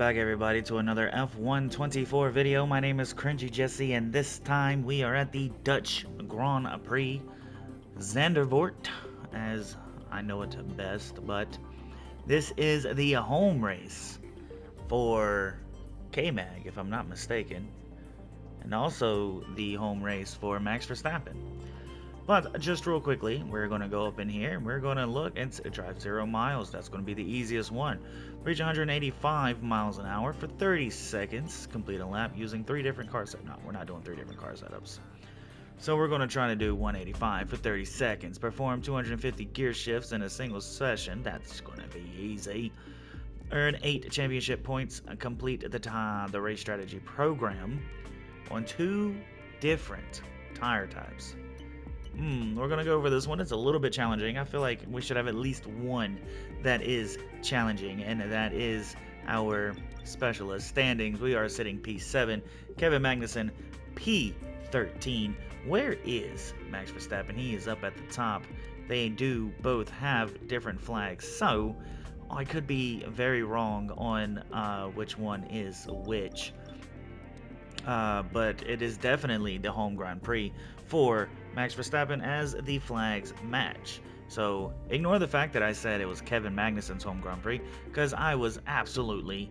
back everybody to another F124 video. My name is CringeyJesse and this time we are at the Dutch Grand Prix Zandvoort, as I know it best, but this is the home race for K-Mag, if I'm not mistaken, and also the home race for Max Verstappen. But just real quickly, we're going to go up in here and we're going to look and drive 0 miles. That's going to be the easiest one. Reach 185 miles an hour for 30 seconds. Complete a lap using 3 different car setups. No, we're not doing 3 different car setups. So we're going to try to do 185 for 30 seconds. Perform 250 gear shifts in a single session. That's going to be easy. Earn 8 championship points. Complete the race strategy program on 2 different tire types. We're gonna go over this one. It's a little bit challenging. I feel like we should have at least one that is challenging, and that is our specialist standings. We are sitting P7, Kevin Magnussen P13. Where is Max Verstappen? He is up at the top. They do both have different flags, so I could be very wrong on which one is which. But it is definitely the home Grand Prix for Max Verstappen as the flags match. So ignore the fact that I said it was Kevin Magnussen's home Grand Prix, because I was absolutely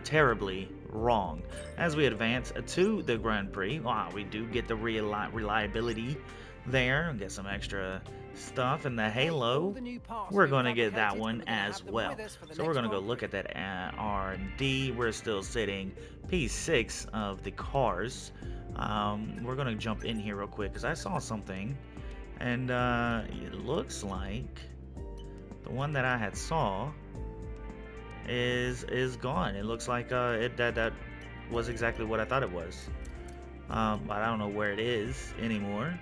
terribly wrong. As we advance to the Grand Prix, we do get the reliability there, get some extra stuff, and the halo, we're going to get that one as well. So we're going to go look at that R&D. We're still sitting P6 of the cars. We're going to jump in here real quick because I saw something, and it looks like the one that I had saw is gone. It looks like that was exactly what I thought it was, but I don't know where it is anymore.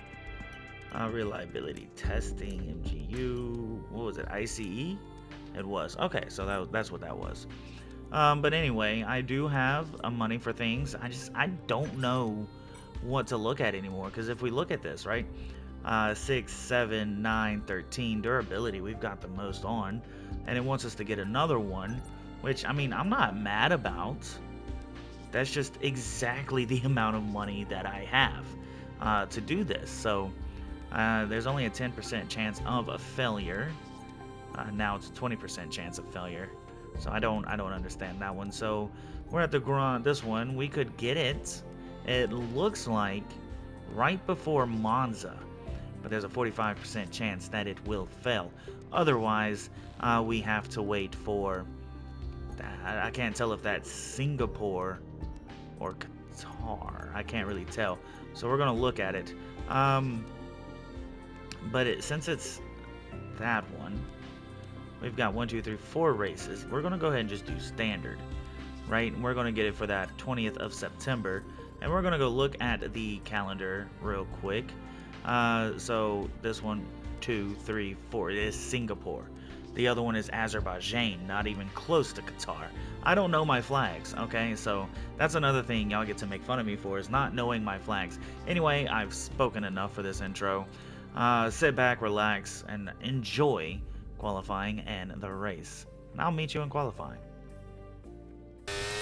Reliability testing, MGU, what was it, ICE? It was. Okay, so that's what that was. But anyway, I do have money for things. I don't know what to look at anymore, because if we look at this, right, 6, 7, 9, 13, durability, we've got the most on, and it wants us to get another one, which, I mean, I'm not mad about. That's just exactly the amount of money that I have to do this. So there's only a 10% chance of a failure. Now it's a 20% chance of failure. So I don't understand that one. So we're at this one. We could get it. It looks like right before Monza, but there's a 45% chance that it will fail. Otherwise, we have to wait for. I can't tell if that's Singapore or Qatar. I can't really tell. So we're gonna look at it. But since it's that one, we've got 1, 2, 3, 4 races. We're gonna go ahead and just do standard, right? And we're gonna get it for that 20th of September, and we're gonna go look at the calendar real quick. So this 1, 2, 3, 4 is Singapore. The other one is Azerbaijan, not even close to Qatar. I don't know my flags, okay? So that's another thing y'all get to make fun of me for, is not knowing my flags. Anyway, I've spoken enough for this intro. Sit back, relax, and enjoy qualifying and the race. And I'll meet you in qualifying.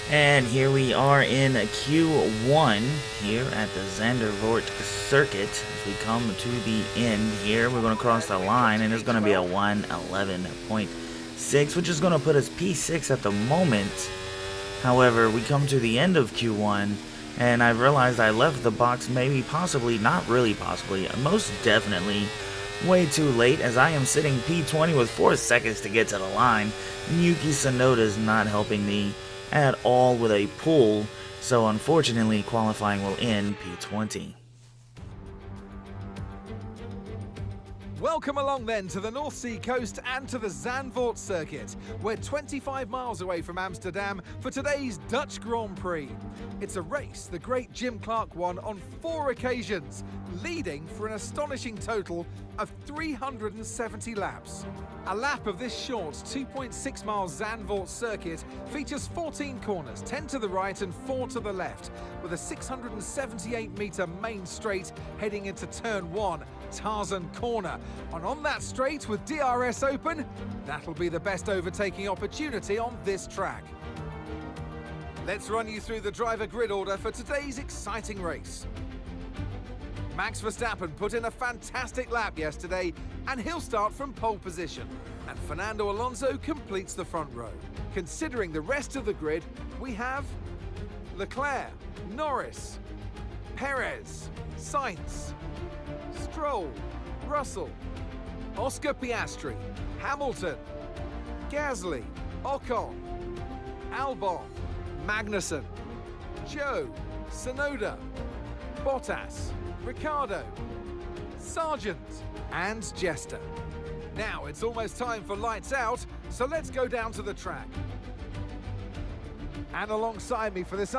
And here we are in Q1 here at the Zandvoort circuit. As we come to the end here, we're going to cross the line, and it's going to be a 1:11.6, which is going to put us P6 at the moment. However, we come to the end of Q1, and I've realized I left the box maybe, possibly, not really possibly, most definitely way too late, as I am sitting P20 with 4 seconds to get to the line. Yuki Tsunoda is not helping me at all with a pull, so unfortunately qualifying will end P20. Welcome along then to the North Sea coast and to the Zandvoort circuit. We're 25 miles away from Amsterdam for today's Dutch Grand Prix. It's a race the great Jim Clark won on 4 occasions, leading for an astonishing total of 370 laps. A lap of this short 2.6 mile Zandvoort circuit features 14 corners, 10 to the right and 4 to the left, with a 678 metre main straight heading into turn 1, Tarzan Corner. And on that straight with DRS open, that'll be the best overtaking opportunity on this track. Let's run you through the driver grid order for today's exciting race. Max Verstappen put in a fantastic lap yesterday, and he'll start from pole position. And Fernando Alonso completes the front row. Considering the rest of the grid, we have Leclerc, Norris, Perez, Sainz, Stroll, Russell, Oscar Piastri, Hamilton, Gasly, Ocon, Albon, Magnussen, Joe, Tsunoda, Bottas, Ricciardo, Sargent, and Jester. Now it's almost time for lights out, so let's go down to the track. And alongside me for this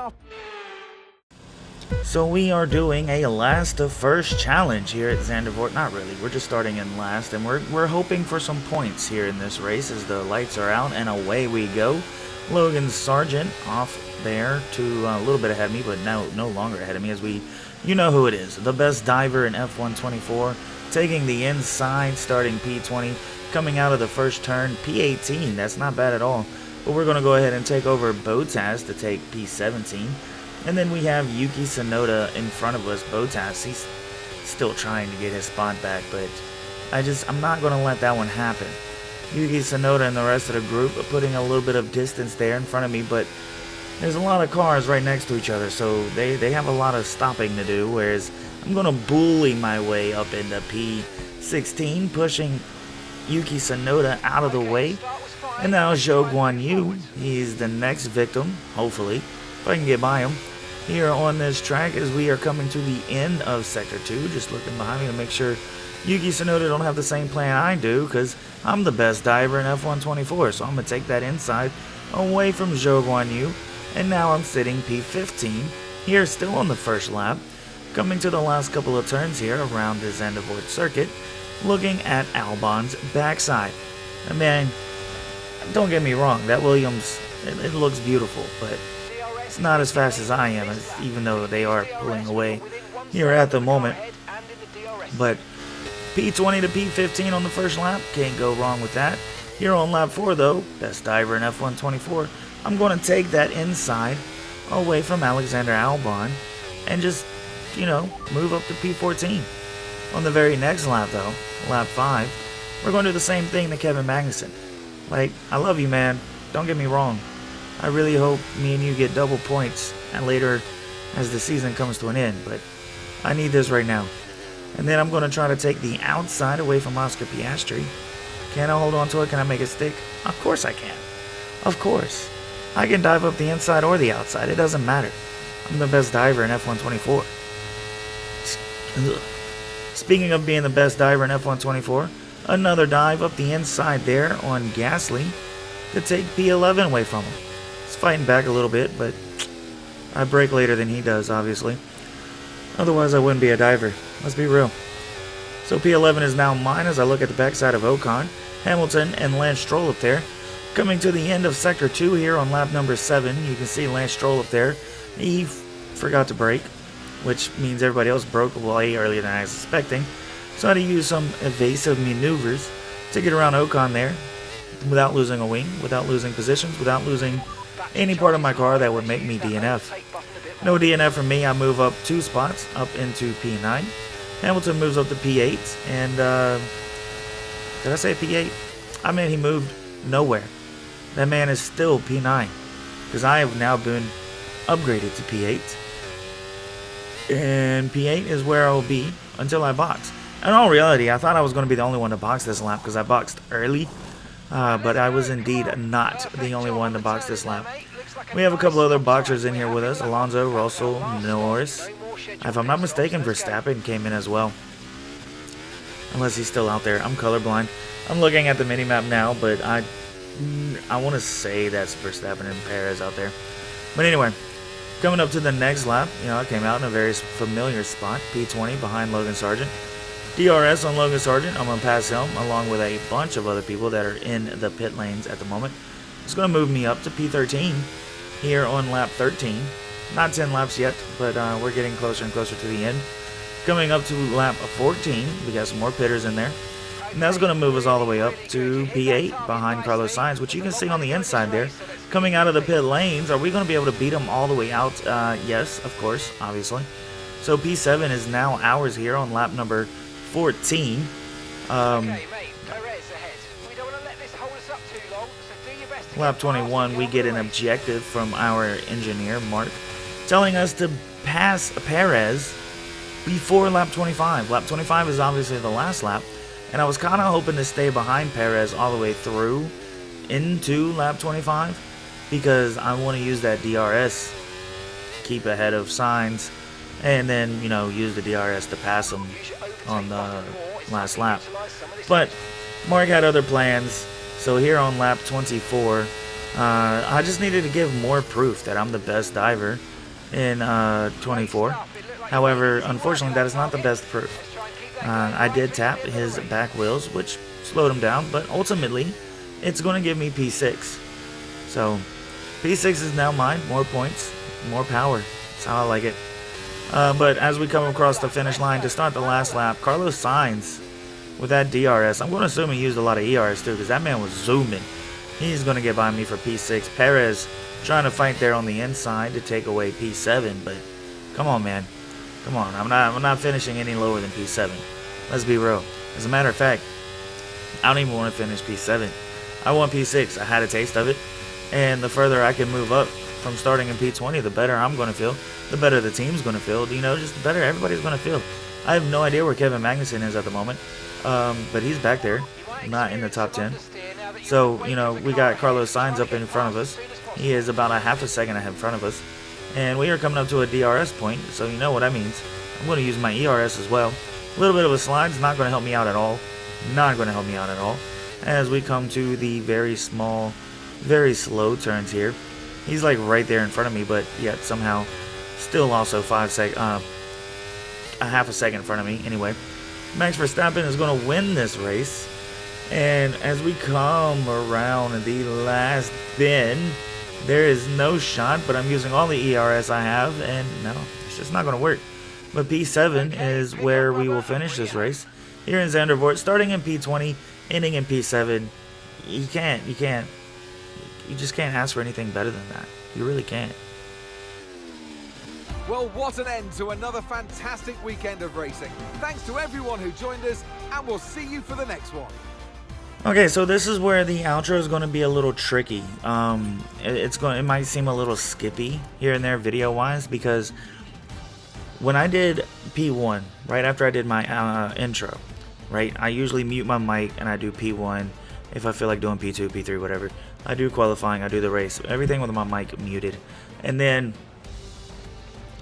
So we are doing a last to first challenge here at Zandvoort. Not really, we're just starting in last, and we're hoping for some points here in this race as the lights are out, and away we go. Logan Sargent off there to a little bit ahead of me, but now no longer ahead of me, as you know who it is, the best diver in F124, taking the inside, starting P20, coming out of the first turn, P18. That's not bad at all, but we're going to go ahead and take over Bottas to take P17. And then we have Yuki Tsunoda in front of us. Bottas, he's still trying to get his spot back, but I'm not going to let that one happen. Yuki Tsunoda and the rest of the group are putting a little bit of distance there in front of me, but there's a lot of cars right next to each other, so they have a lot of stopping to do, whereas I'm going to bully my way up into P16, pushing Yuki Tsunoda out of the way. And now Zhou Guanyu, he's the next victim, hopefully, if I can get by him, here on this track as we are coming to the end of Sector 2. Just looking behind me to make sure Yuki Tsunoda don't have the same plan I do, because I'm the best diver in F124, so I'm going to take that inside away from Zhou Guanyu. And now I'm sitting P15, here still on the first lap, coming to the last couple of turns here around the Zandvoort circuit, looking at Albon's backside. And man, don't get me wrong, that Williams, it looks beautiful, but it's not as fast as I am, even though they are pulling away here at the moment. But P20 to P15 on the first lap, can't go wrong with that. Here on lap 4 though, best diver in F124, I'm going to take that inside away from Alexander Albon and just, move up to P14. On the very next lap though, lap 5, we're going to do the same thing to Kevin Magnussen. Like, I love you, man, don't get me wrong. I really hope me and you get double points and later as the season comes to an end, but I need this right now. And then I'm going to try to take the outside away from Oscar Piastri. Can I hold on to it? Can I make it stick? Of course I can. Of course. I can dive up the inside or the outside. It doesn't matter. I'm the best diver in F124. Speaking of being the best diver in F124, another dive up the inside there on Gasly to take P11 away from him. He's fighting back a little bit, but I brake later than he does, obviously. Otherwise, I wouldn't be a diver. Let's be real. So P11 is now mine as I look at the backside of Ocon, Hamilton, and Lance Stroll up there. Coming to the end of Sector 2 here on lap number 7, you can see Lance Stroll up there. He forgot to brake, which means everybody else broke way earlier than I was expecting. So I had to use some evasive maneuvers to get around Ocon there without losing a wing, without losing positions, without losing any part of my car that would make me DNF. No DNF for me. I move up 2 spots up into P9. Hamilton moves up to P8, and did I say P8? I mean, he moved nowhere. That man is still P9, because I have now been upgraded to P8, and P8 is where I will be until I box. In all reality, I thought I was going to be the only one to box this lap because I boxed early, but I was indeed not the only one to box this lap. We have a couple other boxers in here with us: Alonso, Russell, Norris. If I'm not mistaken, Verstappen came in as well. Unless he's still out there. I'm colorblind. I'm looking at the mini-map now, but I want to say that's Verstappen and Perez out there. But anyway, coming up to the next lap, I came out in a very familiar spot, P20 behind Logan Sargent. DRS on Logan Sargent. I'm going to pass him along with a bunch of other people that are in the pit lanes at the moment. It's going to move me up to P13 here on lap 13. Not 10 laps yet, but we're getting closer and closer to the end. Coming up to lap 14, we got some more pitters in there. And that's going to move us all the way up to P8 behind Carlos Sainz, which you can see on the inside there. Coming out of the pit lanes, are we going to be able to beat him all the way out? Yes, of course, obviously. So P7 is now ours here on lap number 14. Lap 21, we get an objective from our engineer, Mark, telling us to pass Perez before lap 25. Lap 25 is obviously the last lap, and I was kind of hoping to stay behind Perez all the way through into lap 25 because I want to use that DRS, keep ahead of Sainz, and then, you know, use the DRS to pass him on the last lap. But Mark had other plans, so here on lap 24, I just needed to give more proof that I'm the best diver in 24. However, unfortunately, that is not the best proof. I did tap his back wheels, which slowed him down, but ultimately, it's going to give me P6. So, P6 is now mine. More points, more power. That's how I like it. But as we come across the finish line to start the last lap, Carlos Sainz with that DRS. I'm going to assume he used a lot of ERS too, because that man was zooming. He's going to get by me for P6. Perez trying to fight there on the inside to take away P7, but come on, man. Come on, I'm not finishing any lower than P7. Let's be real. As a matter of fact, I don't even want to finish P7. I want P6. I had a taste of it, and the further I can move up from starting in P20, the better I'm going to feel, the better the team's going to feel, you know, just the better everybody's going to feel. I have no idea where Kevin Magnussen is at the moment, but he's back there, not in the top 10. So, you know, we got Carlos Sainz up in front of us. He is about a half a second ahead in front of us. And we are coming up to a DRS point, so you know what that means. I'm going to use my ERS as well. A little bit of a slide is not going to help me out at all. Not going to help me out at all. As we come to the very small, very slow turns here. He's like right there in front of me, but yet somehow still also a half a second in front of me. Anyway, Max Verstappen is going to win this race. And as we come around the last bend, there is no shot, but I'm using all the ERS I have, and no, it's just not going to work. But P7 is where we will finish this race. Here in Zandvoort, starting in P20, ending in P7. You just can't ask for anything better than that. You really can't. Well, what an end to another fantastic weekend of racing. Thanks to everyone who joined us, and we'll see you for the next one. Okay, so this is where the outro is going to be a little tricky. It might seem a little skippy here and there video-wise, because when I did P1, right after I did my intro, right, I usually mute my mic and I do P1 if I feel like doing P2, P3, whatever. I do qualifying, I do the race, everything with my mic muted, and then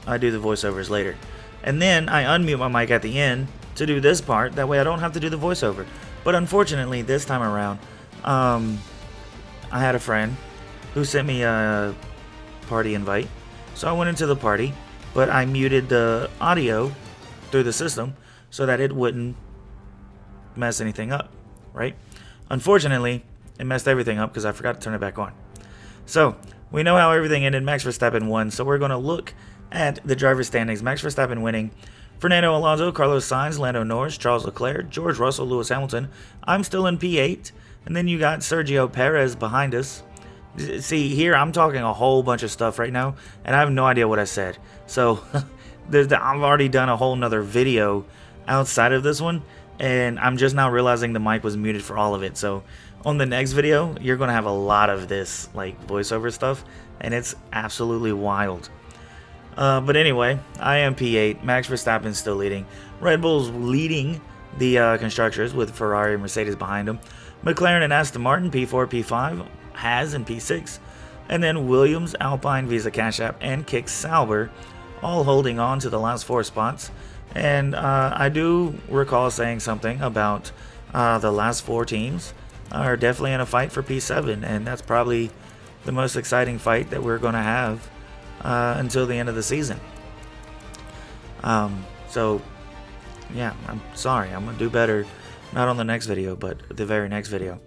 I do the voiceovers later. And then I unmute my mic at the end to do this part, that way I don't have to do the voiceover. But unfortunately, this time around, I had a friend who sent me a party invite. So I went into the party, but I muted the audio through the system so that it wouldn't mess anything up, right? Unfortunately, it messed everything up because I forgot to turn it back on. So we know how everything ended. Max Verstappen won. So we're going to look at the driver standings. Max Verstappen winning. Fernando Alonso, Carlos Sainz, Lando Norris, Charles Leclerc, George Russell, Lewis Hamilton. I'm still in P8. And then you got Sergio Perez behind us. See, here I'm talking a whole bunch of stuff right now, and I have no idea what I said. So I've already done a whole nother video outside of this one, and I'm just now realizing the mic was muted for all of it. So on the next video, you're going to have a lot of this like voiceover stuff, and it's absolutely wild. But anyway, I am P8. Max Verstappen still leading. Red Bull's leading the constructors with Ferrari and Mercedes behind them. McLaren and Aston Martin, P4, P5, Haas and P6. And then Williams, Alpine, Visa Cash App, and Kick Sauber all holding on to the last 4 spots. And I do recall saying something about the last 4 teams are definitely in a fight for P7. And that's probably the most exciting fight that we're going to have until the end of the season. So yeah, I'm sorry, I'm gonna do better, not on the next video, but the very next video.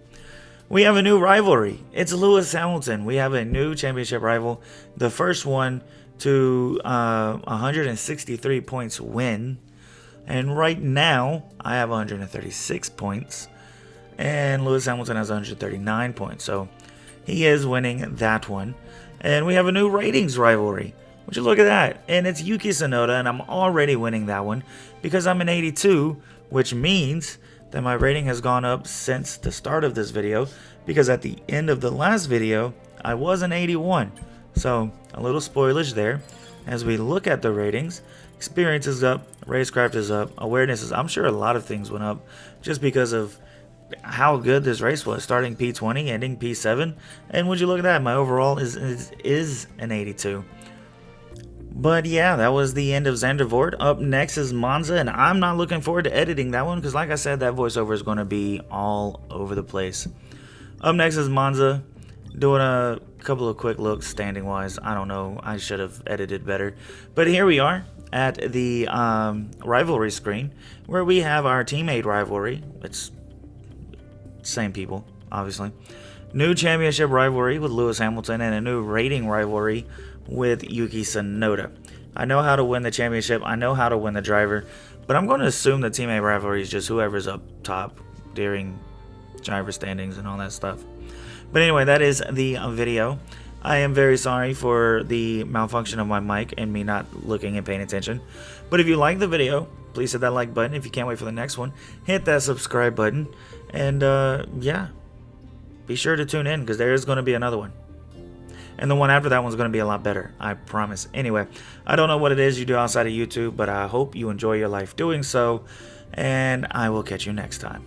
We have a new rivalry. It's Lewis Hamilton. We have a new championship rival, the first one to 163 points win, and right now I have 136 points. and Lewis Hamilton has 139 points. So he is winning that one. And we have a new ratings rivalry. Would you look at that? And it's Yuki Tsunoda, and I'm already winning that one because I'm an 82, which means that my rating has gone up since the start of this video, because at the end of the last video, I was an 81. So a little spoilage there. As we look at the ratings, experience is up, racecraft is up, awareness is, I'm sure a lot of things went up just because of how good this race was, starting P20, ending P7. And would you look at that, my overall is an 82. But yeah, that was the end of Zandvoort. Up next is Monza, and I'm not looking forward to editing that one because, like I said, that voiceover is going to be all over the place. Up next is Monza, doing a couple of quick looks standing wise. I don't know, I should have edited better. But here we are at the rivalry screen where we have our teammate rivalry. It's same people, obviously. New championship rivalry with Lewis Hamilton and a new rating rivalry with Yuki Tsunoda. I know how to win the championship. I know how to win the driver, but I'm going to assume the teammate rivalry is just whoever's up top during driver standings and all that stuff. But anyway, that is the video. I am very sorry for the malfunction of my mic and me not looking and paying attention. But if you like the video, please hit that like button. If you can't wait for the next one, hit that subscribe button. And yeah, be sure to tune in because there is going to be another one. And the one after that one's going to be a lot better, I promise. Anyway, I don't know what it is you do outside of YouTube, but I hope you enjoy your life doing so. And I will catch you next time.